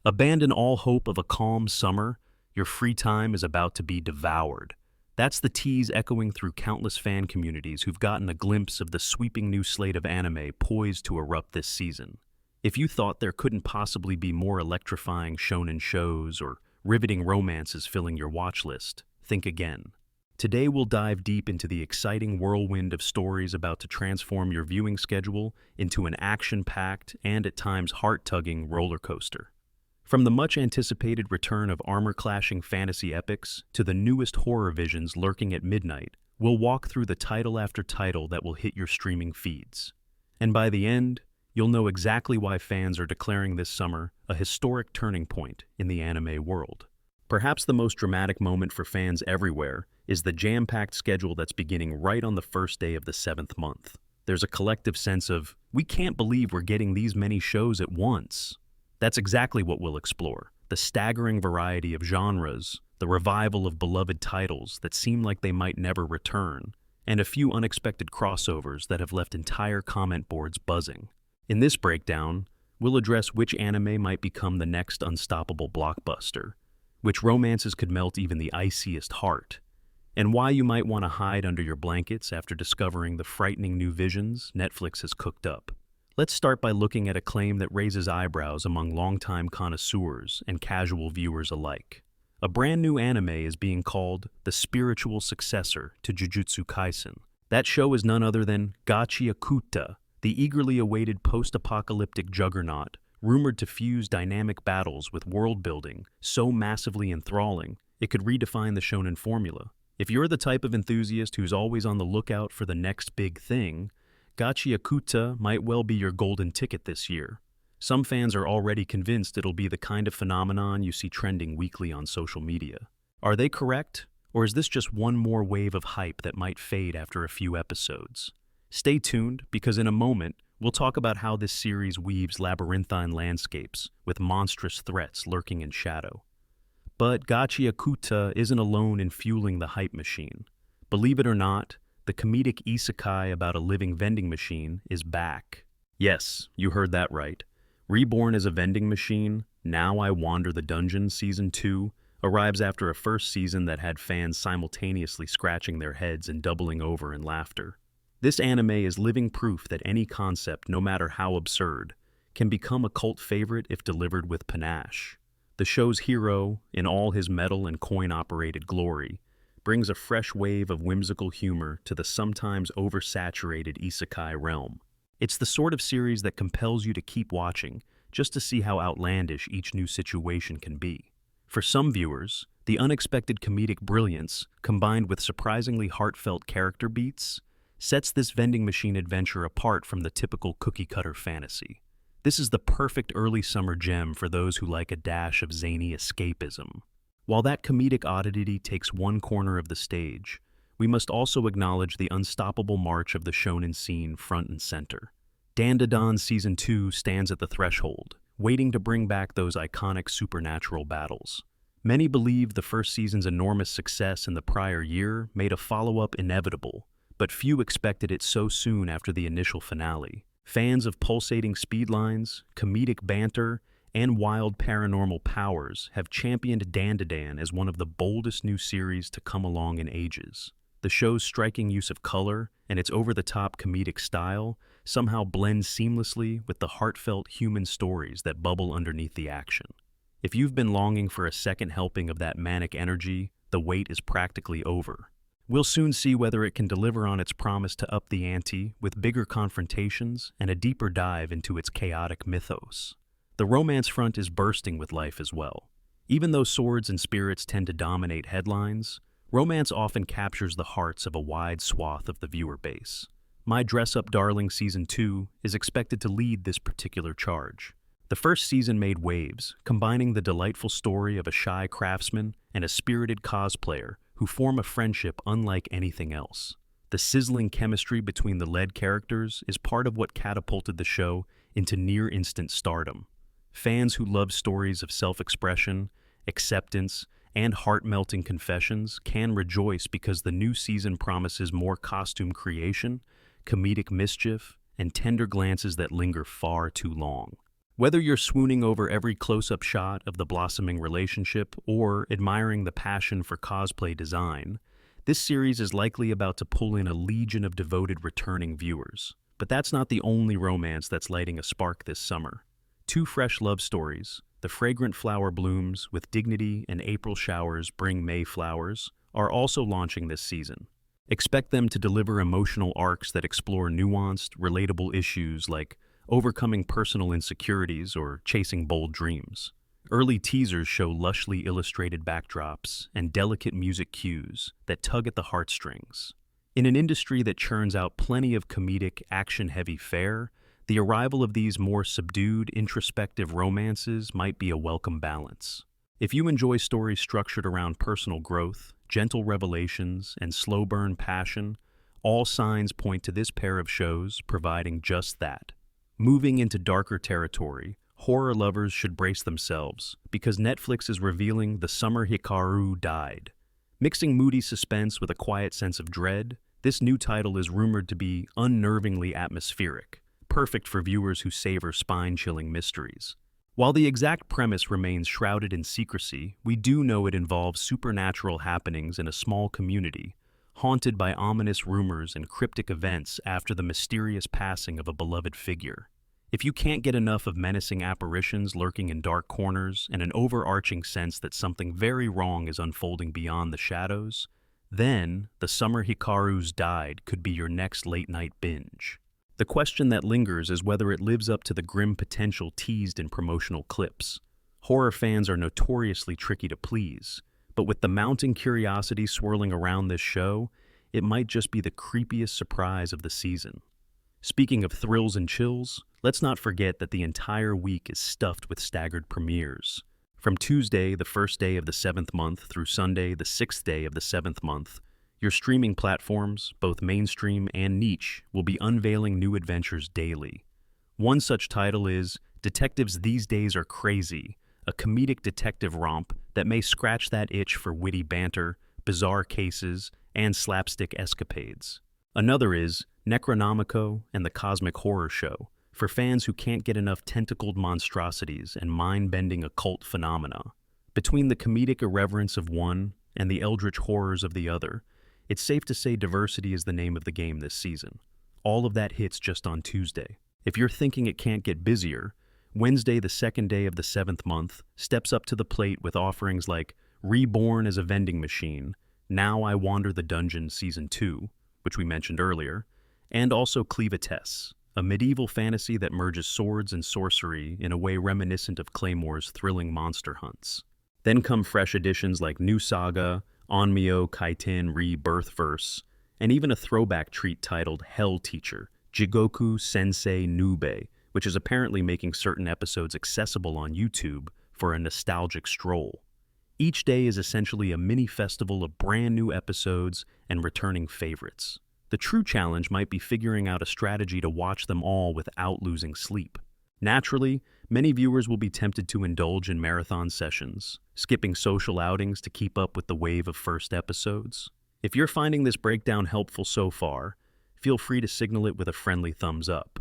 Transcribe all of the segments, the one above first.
Abandon all hope of a calm summer. Your free time is about to be devoured. That's the tease echoing through countless fan communities who've gotten a glimpse of the sweeping new slate of anime poised to erupt this season. If you thought there couldn't possibly be more electrifying shonen shows or riveting romances filling your watch list, think again. Today we'll dive deep into the exciting whirlwind of stories about to transform your viewing schedule into an action-packed and at times heart-tugging roller coaster. From the much-anticipated return of armor-clashing fantasy epics to the newest horror visions lurking at midnight, we'll walk through the title after title that will hit your streaming feeds. And by the end, you'll know exactly why fans are declaring this summer a historic turning point in the anime world. Perhaps the most dramatic moment for fans everywhere is the jam-packed schedule that's beginning right on the first day of the 7th month. There's a collective sense of, we can't believe we're getting these many shows at once. That's exactly what we'll explore. The staggering variety of genres, the revival of beloved titles that seem like they might never return, and a few unexpected crossovers that have left entire comment boards buzzing. In this breakdown, we'll address which anime might become the next unstoppable blockbuster, which romances could melt even the iciest heart, and why you might want to hide under your blankets after discovering the frightening new visions Netflix has cooked up. Let's start by looking at a claim that raises eyebrows among longtime connoisseurs and casual viewers alike. A brand new anime is being called the spiritual successor to Jujutsu Kaisen. That show is none other than Gachiakuta, the eagerly awaited post-apocalyptic juggernaut rumored to fuse dynamic battles with world-building so massively enthralling it could redefine the shonen formula. If you're the type of enthusiast who's always on the lookout for the next big thing, Gachiakuta might well be your golden ticket this year. Some fans are already convinced it'll be the kind of phenomenon you see trending weekly on social media. Are they correct? Or is this just one more wave of hype that might fade after a few episodes? Stay tuned, because in a moment, we'll talk about how this series weaves labyrinthine landscapes with monstrous threats lurking in shadow. But Gachiakuta isn't alone in fueling the hype machine. Believe it or not, the comedic isekai about a living vending machine is back. Yes, you heard that right. Reborn as a vending machine, Now I Wander the Dungeon Season 2 arrives after a first season that had fans simultaneously scratching their heads and doubling over in laughter. This anime is living proof that any concept, no matter how absurd, can become a cult favorite if delivered with panache. The show's hero, in all his metal and coin-operated glory, brings a fresh wave of whimsical humor to the sometimes oversaturated isekai realm. It's the sort of series that compels you to keep watching just to see how outlandish each new situation can be. For some viewers, the unexpected comedic brilliance, combined with surprisingly heartfelt character beats, sets this vending machine adventure apart from the typical cookie-cutter fantasy. This is the perfect early summer gem for those who like a dash of zany escapism. While that comedic oddity takes one corner of the stage, we must also acknowledge the unstoppable march of the shonen scene front and center. Dandadan Season 2 stands at the threshold, waiting to bring back those iconic supernatural battles. Many believe the first season's enormous success in the prior year made a follow-up inevitable, but few expected it so soon after the initial finale. Fans of pulsating speedlines, comedic banter, and wild paranormal powers have championed Dandadan as one of the boldest new series to come along in ages. The show's striking use of color and its over-the-top comedic style somehow blend seamlessly with the heartfelt human stories that bubble underneath the action. If you've been longing for a second helping of that manic energy, the wait is practically over. We'll soon see whether it can deliver on its promise to up the ante with bigger confrontations and a deeper dive into its chaotic mythos. The romance front is bursting with life as well. Even though swords and spirits tend to dominate headlines, romance often captures the hearts of a wide swath of the viewer base. My Dress Up Darling Season 2 is expected to lead this particular charge. The first season made waves, combining the delightful story of a shy craftsman and a spirited cosplayer who form a friendship unlike anything else. The sizzling chemistry between the lead characters is part of what catapulted the show into near-instant stardom. Fans who love stories of self-expression, acceptance, and heart-melting confessions can rejoice because the new season promises more costume creation, comedic mischief, and tender glances that linger far too long. Whether you're swooning over every close-up shot of the blossoming relationship or admiring the passion for cosplay design, this series is likely about to pull in a legion of devoted returning viewers. But that's not the only romance that's lighting a spark this summer. Two fresh love stories, The Fragrant Flower Blooms with Dignity and April Showers Bring May Flowers, are also launching this season. Expect them to deliver emotional arcs that explore nuanced, relatable issues like overcoming personal insecurities or chasing bold dreams. Early teasers show lushly illustrated backdrops and delicate music cues that tug at the heartstrings. In an industry that churns out plenty of comedic, action-heavy fare, the arrival of these more subdued, introspective romances might be a welcome balance. If you enjoy stories structured around personal growth, gentle revelations, and slow-burn passion, all signs point to this pair of shows providing just that. Moving into darker territory, horror lovers should brace themselves because Netflix is revealing The Summer Hikaru Died. Mixing moody suspense with a quiet sense of dread, this new title is rumored to be unnervingly atmospheric, perfect for viewers who savor spine-chilling mysteries. While the exact premise remains shrouded in secrecy, we do know it involves supernatural happenings in a small community, haunted by ominous rumors and cryptic events after the mysterious passing of a beloved figure. If you can't get enough of menacing apparitions lurking in dark corners and an overarching sense that something very wrong is unfolding beyond the shadows, then The Summer Hikaru's Died could be your next late-night binge. The question that lingers is whether it lives up to the grim potential teased in promotional clips. Horror fans are notoriously tricky to please, but with the mounting curiosity swirling around this show, it might just be the creepiest surprise of the season. Speaking of thrills and chills, let's not forget that the entire week is stuffed with staggered premieres. From Tuesday, the first day of the 7th month, through Sunday, the 6th day of the 7th month, your streaming platforms, both mainstream and niche, will be unveiling new adventures daily. One such title is Detectives These Days Are Crazy, a comedic detective romp that may scratch that itch for witty banter, bizarre cases, and slapstick escapades. Another is Necronomico and the Cosmic Horror Show, for fans who can't get enough tentacled monstrosities and mind-bending occult phenomena. Between the comedic irreverence of one and the eldritch horrors of the other, it's safe to say diversity is the name of the game this season. All of that hits just on Tuesday. If you're thinking it can't get busier, Wednesday, the 2nd day of the 7th month, steps up to the plate with offerings like Reborn as a Vending Machine, Now I Wander the Dungeon Season 2, which we mentioned earlier, and also Cleavatess, a medieval fantasy that merges swords and sorcery in a way reminiscent of Claymore's thrilling monster hunts. Then come fresh additions like New Saga, Onmyo Kaiten Rebirth Verse, and even a throwback treat titled Hell Teacher, Jigoku Sensei Nube, which is apparently making certain episodes accessible on YouTube for a nostalgic stroll. Each day is essentially a mini festival of brand new episodes and returning favorites. The true challenge might be figuring out a strategy to watch them all without losing sleep. Naturally, many viewers will be tempted to indulge in marathon sessions, skipping social outings to keep up with the wave of first episodes. If you're finding this breakdown helpful so far, feel free to signal it with a friendly thumbs up.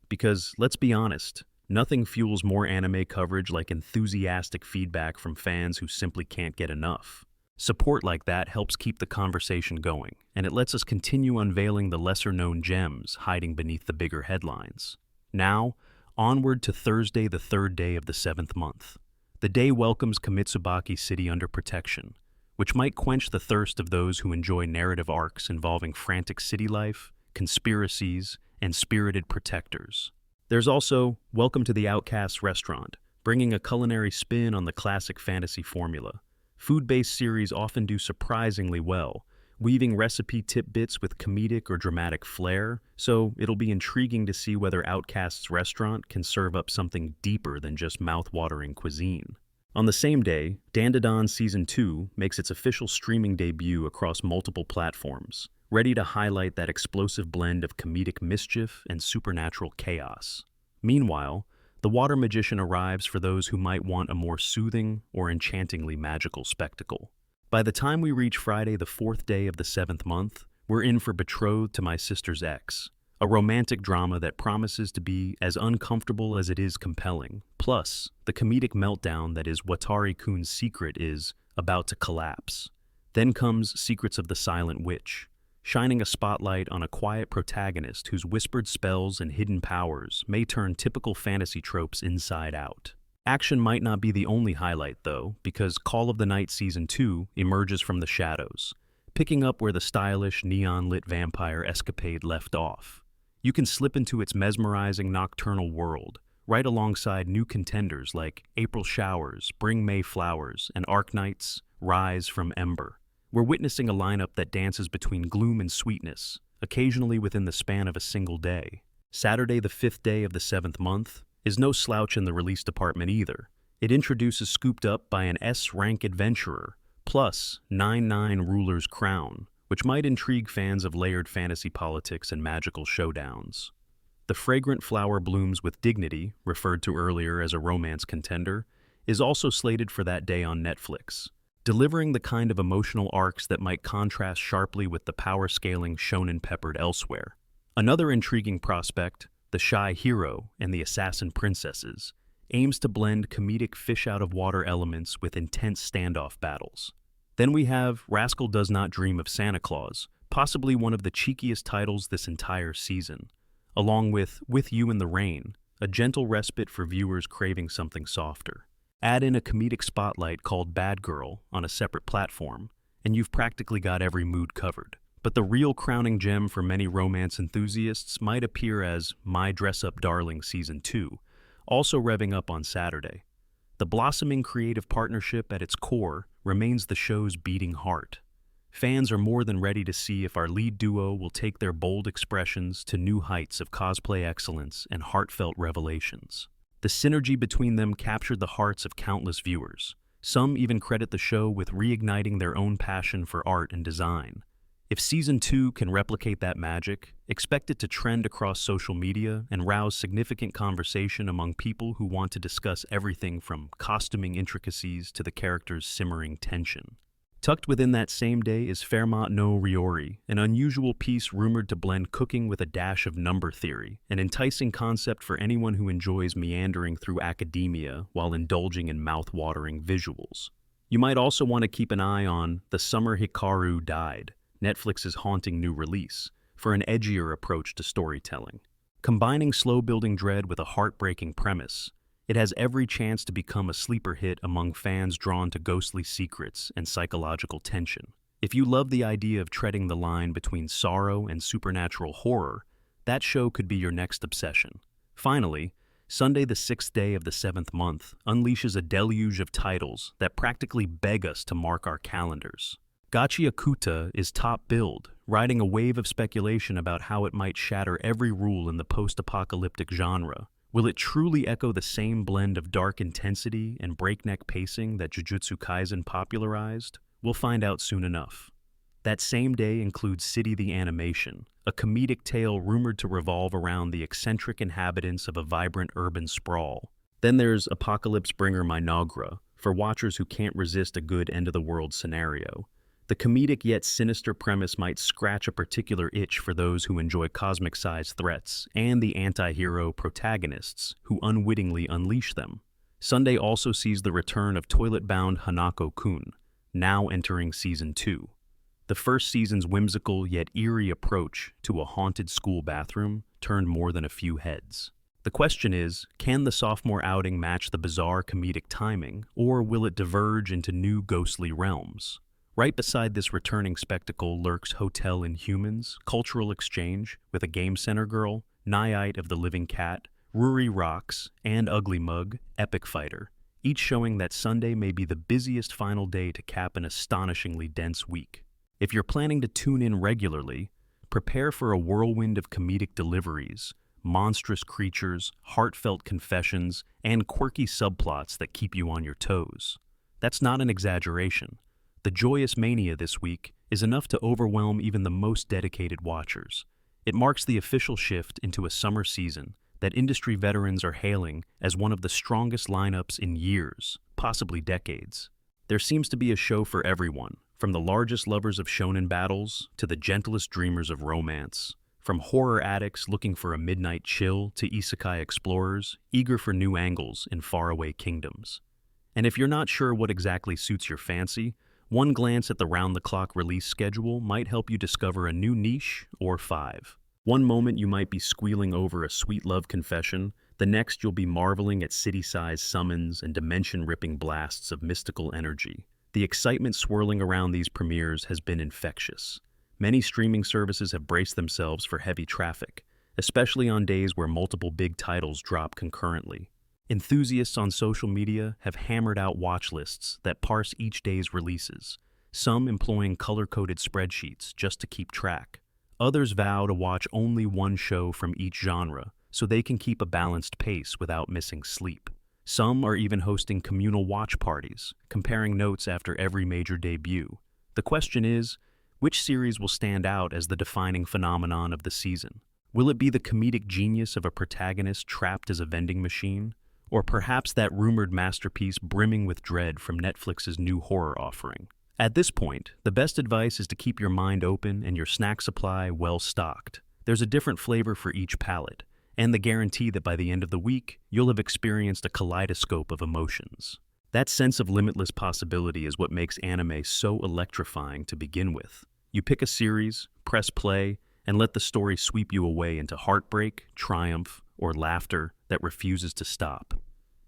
Because, let's be honest, nothing fuels more anime coverage like enthusiastic feedback from fans who simply can't get enough. Support like that helps keep the conversation going, and it lets us continue unveiling the lesser-known gems hiding beneath the bigger headlines. Now, onward to Thursday, the 3rd day of the 7th month. The day welcomes Kamitsubaki City under protection, which might quench the thirst of those who enjoy narrative arcs involving frantic city life, conspiracies, and spirited protectors. There's also Welcome to the Outcast's Restaurant, bringing a culinary spin on the classic fantasy formula. Food-based series often do surprisingly well, weaving recipe tidbits with comedic or dramatic flair, so it'll be intriguing to see whether Outcast's Restaurant can serve up something deeper than just mouth-watering cuisine. On the same day, Dandadan Season 2 makes its official streaming debut across multiple platforms, ready to highlight that explosive blend of comedic mischief and supernatural chaos. Meanwhile, The Water Magician arrives for those who might want a more soothing or enchantingly magical spectacle. By the time we reach Friday, the 4th day of the 7th month, we're in for Betrothed to My Sister's Ex, a romantic drama that promises to be as uncomfortable as it is compelling. Plus, the comedic meltdown that is Watari-kun's secret is about to collapse. Then comes Secrets of the Silent Witch, shining a spotlight on a quiet protagonist whose whispered spells and hidden powers may turn typical fantasy tropes inside out. Action might not be the only highlight, though, because Call of the Night Season 2 emerges from the shadows, picking up where the stylish, neon-lit vampire escapade left off. You can slip into its mesmerizing nocturnal world, right alongside new contenders like April Showers, Bring May Flowers, and Arknight's Rise from Ember. We're witnessing a lineup that dances between gloom and sweetness, occasionally within the span of a single day. Saturday, the 5th day of the 7th month, is no slouch in the release department either. It introduces Scooped Up by an S-rank adventurer, plus 9-9 Ruler's Crown, which might intrigue fans of layered fantasy politics and magical showdowns. The Fragrant Flower Blooms with Dignity, referred to earlier as a romance contender, is also slated for that day on Netflix, delivering the kind of emotional arcs that might contrast sharply with the power-scaling shonen peppered elsewhere. Another intriguing prospect, The Shy Hero and the Assassin Princesses, aims to blend comedic fish-out-of-water elements with intense standoff battles. Then we have Rascal Does Not Dream of Santa Claus, possibly one of the cheekiest titles this entire season, along with You in the Rain, a gentle respite for viewers craving something softer. Add in a comedic spotlight called Bad Girl on a separate platform, and you've practically got every mood covered. But the real crowning gem for many romance enthusiasts might appear as My Dress-Up Darling Season 2, also revving up on Saturday. The blossoming creative partnership at its core remains the show's beating heart. Fans are more than ready to see if our lead duo will take their bold expressions to new heights of cosplay excellence and heartfelt revelations. The synergy between them captured the hearts of countless viewers. Some even credit the show with reigniting their own passion for art and design. If Season 2 can replicate that magic, expect it to trend across social media and rouse significant conversation among people who want to discuss everything from costuming intricacies to the characters' simmering tension. Tucked within that same day is Fairmont no Ryori, an unusual piece rumored to blend cooking with a dash of number theory, an enticing concept for anyone who enjoys meandering through academia while indulging in mouth-watering visuals. You might also want to keep an eye on The Summer Hikaru Died, Netflix's haunting new release, for an edgier approach to storytelling. Combining slow-building dread with a heartbreaking premise, it has every chance to become a sleeper hit among fans drawn to ghostly secrets and psychological tension. If you love the idea of treading the line between sorrow and supernatural horror, that show could be your next obsession. Finally, Sunday the 6th day of the 7th month unleashes a deluge of titles that practically beg us to mark our calendars. Gachiakuta is top billed, riding a wave of speculation about how it might shatter every rule in the post-apocalyptic genre. Will it truly echo the same blend of dark intensity and breakneck pacing that Jujutsu Kaisen popularized? We'll find out soon enough. That same day includes City the Animation, a comedic tale rumored to revolve around the eccentric inhabitants of a vibrant urban sprawl. Then there's Apocalypse Bringer Minagra, for watchers who can't resist a good end-of-the-world scenario. The comedic yet sinister premise might scratch a particular itch for those who enjoy cosmic-sized threats and the anti-hero protagonists who unwittingly unleash them. Sunday also sees the return of toilet-bound Hanako-kun, now entering Season 2. The first season's whimsical yet eerie approach to a haunted school bathroom turned more than a few heads. The question is, can the sophomore outing match the bizarre comedic timing, or will it diverge into new ghostly realms? Right beside this returning spectacle lurks Hotel Inhumans, Cultural Exchange, with a Game Center Girl, Night of the Living Cat, Ruri Rocks, and Ugly Mug, Epic Fighter, each showing that Sunday may be the busiest final day to cap an astonishingly dense week. If you're planning to tune in regularly, prepare for a whirlwind of comedic deliveries, monstrous creatures, heartfelt confessions, and quirky subplots that keep you on your toes. That's not an exaggeration. The joyous mania this week is enough to overwhelm even the most dedicated watchers. It marks the official shift into a summer season that industry veterans are hailing as one of the strongest lineups in years, possibly decades. There seems to be a show for everyone, from the largest lovers of shonen battles to the gentlest dreamers of romance. From horror addicts looking for a midnight chill to isekai explorers eager for new angles in faraway kingdoms. And if you're not sure what exactly suits your fancy, one glance at the round-the-clock release schedule might help you discover a new niche or five. One moment you might be squealing over a sweet love confession, the next you'll be marveling at city-sized summons and dimension-ripping blasts of mystical energy. The excitement swirling around these premieres has been infectious. Many streaming services have braced themselves for heavy traffic, especially on days where multiple big titles drop concurrently. Enthusiasts on social media have hammered out watch lists that parse each day's releases, some employing color-coded spreadsheets just to keep track. Others vow to watch only one show from each genre so they can keep a balanced pace without missing sleep. Some are even hosting communal watch parties, comparing notes after every major debut. The question is, which series will stand out as the defining phenomenon of the season? Will it be the comedic genius of a protagonist trapped as a vending machine? Or perhaps that rumored masterpiece brimming with dread from Netflix's new horror offering? At this point, the best advice is to keep your mind open and your snack supply well stocked. There's a different flavor for each palate, and the guarantee that by the end of the week, you'll have experienced a kaleidoscope of emotions. That sense of limitless possibility is what makes anime so electrifying to begin with. You pick a series, press play, and let the story sweep you away into heartbreak, triumph, or laughter that refuses to stop.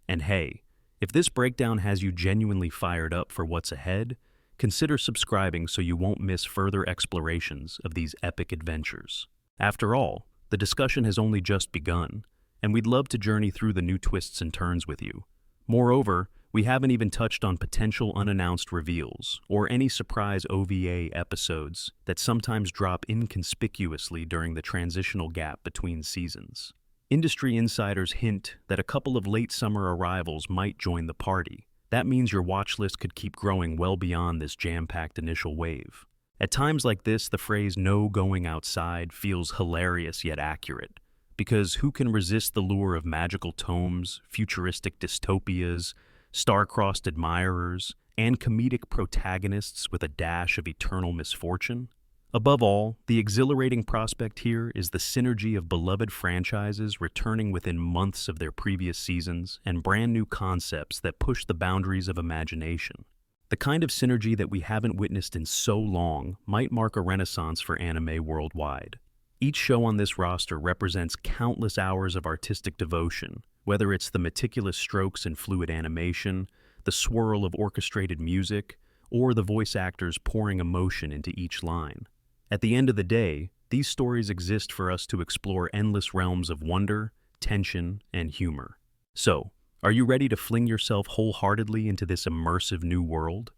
And hey, if this breakdown has you genuinely fired up for what's ahead, consider subscribing so you won't miss further explorations of these epic adventures. After all, the discussion has only just begun, and we'd love to journey through the new twists and turns with you. Moreover, we haven't even touched on potential unannounced reveals or any surprise OVA episodes that sometimes drop inconspicuously during the transitional gap between seasons. Industry insiders hint that a couple of late summer arrivals might join the party. That means your watch list could keep growing well beyond this jam-packed initial wave. At times like this, the phrase "no going outside" feels hilarious yet accurate, because who can resist the lure of magical tomes, futuristic dystopias, star-crossed admirers, and comedic protagonists with a dash of eternal misfortune? Above all, the exhilarating prospect here is the synergy of beloved franchises returning within months of their previous seasons and brand new concepts that push the boundaries of imagination. The kind of synergy that we haven't witnessed in so long might mark a renaissance for anime worldwide. Each show on this roster represents countless hours of artistic devotion, whether it's the meticulous strokes and fluid animation, the swirl of orchestrated music, or the voice actors pouring emotion into each line. At the end of the day, these stories exist for us to explore endless realms of wonder, tension, and humor. So, are you ready to fling yourself wholeheartedly into this immersive new world?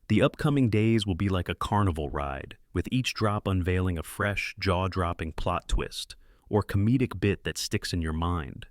The upcoming days will be like a carnival ride, with each drop unveiling a fresh, jaw-dropping plot twist or comedic bit that sticks in your mind.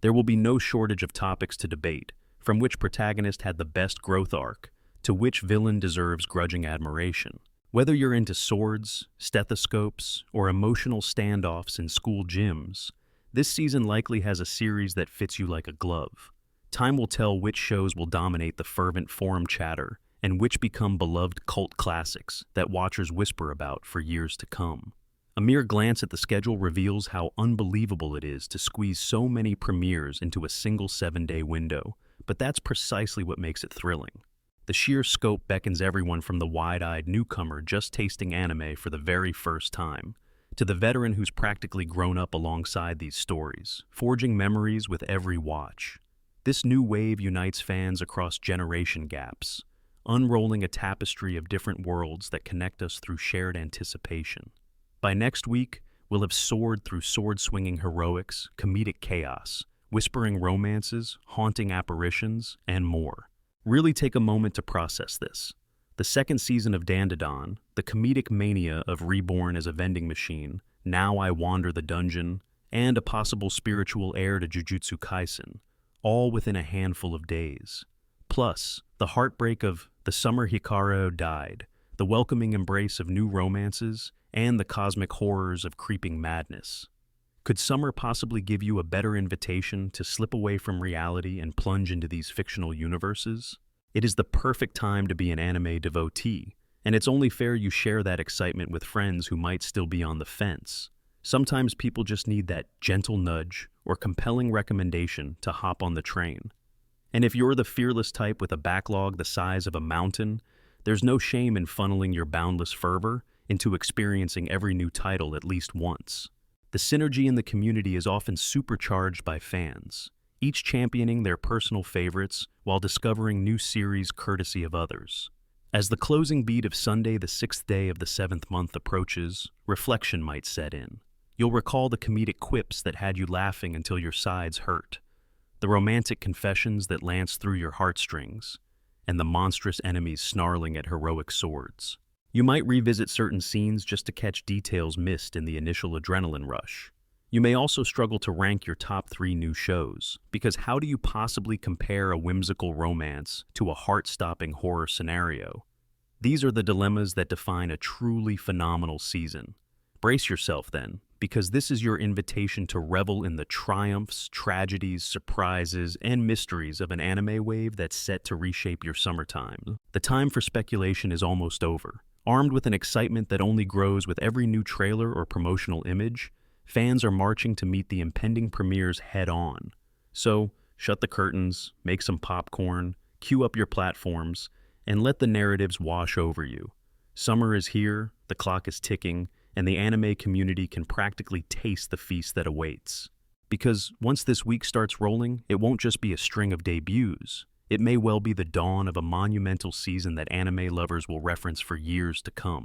There will be no shortage of topics to debate, from which protagonist had the best growth arc to which villain deserves grudging admiration. Whether you're into swords, stethoscopes, or emotional standoffs in school gyms, this season likely has a series that fits you like a glove. Time will tell which shows will dominate the fervent forum chatter and which become beloved cult classics that watchers whisper about for years to come. A mere glance at the schedule reveals how unbelievable it is to squeeze so many premieres into a single 7-day window, but that's precisely what makes it thrilling. The sheer scope beckons everyone from the wide-eyed newcomer just tasting anime for the very first time, to the veteran who's practically grown up alongside these stories, forging memories with every watch. This new wave unites fans across generation gaps, unrolling a tapestry of different worlds that connect us through shared anticipation. By next week, we'll have soared through sword-swinging heroics, comedic chaos, whispering romances, haunting apparitions, and more. Really take a moment to process this. The second season of Dandadan, the comedic mania of Reborn as a vending machine, Now I Wander the Dungeon, and a possible spiritual heir to Jujutsu Kaisen, all within a handful of days. Plus, the heartbreak of The Summer Hikaru Died, the welcoming embrace of new romances, and the cosmic horrors of creeping madness. Could summer possibly give you a better invitation to slip away from reality and plunge into these fictional universes? It is the perfect time to be an anime devotee, and it's only fair you share that excitement with friends who might still be on the fence. Sometimes people just need that gentle nudge or compelling recommendation to hop on the train. And if you're the fearless type with a backlog the size of a mountain, there's no shame in funneling your boundless fervor into experiencing every new title at least once. The synergy in the community is often supercharged by fans, each championing their personal favorites while discovering new series courtesy of others. As the closing beat of Sunday, the 6th day of the 7th month approaches, reflection might set in. You'll recall the comedic quips that had you laughing until your sides hurt, the romantic confessions that lanced through your heartstrings, and the monstrous enemies snarling at heroic swords. You might revisit certain scenes just to catch details missed in the initial adrenaline rush. You may also struggle to rank your top 3 new shows, because how do you possibly compare a whimsical romance to a heart-stopping horror scenario? These are the dilemmas that define a truly phenomenal season. Brace yourself then, because this is your invitation to revel in the triumphs, tragedies, surprises, and mysteries of an anime wave that's set to reshape your summertime. The time for speculation is almost over. Armed with an excitement that only grows with every new trailer or promotional image, fans are marching to meet the impending premieres head-on. So, shut the curtains, make some popcorn, queue up your platforms, and let the narratives wash over you. Summer is here, the clock is ticking, and the anime community can practically taste the feast that awaits. Because once this week starts rolling, it won't just be a string of debuts. It may well be the dawn of a monumental season that anime lovers will reference for years to come.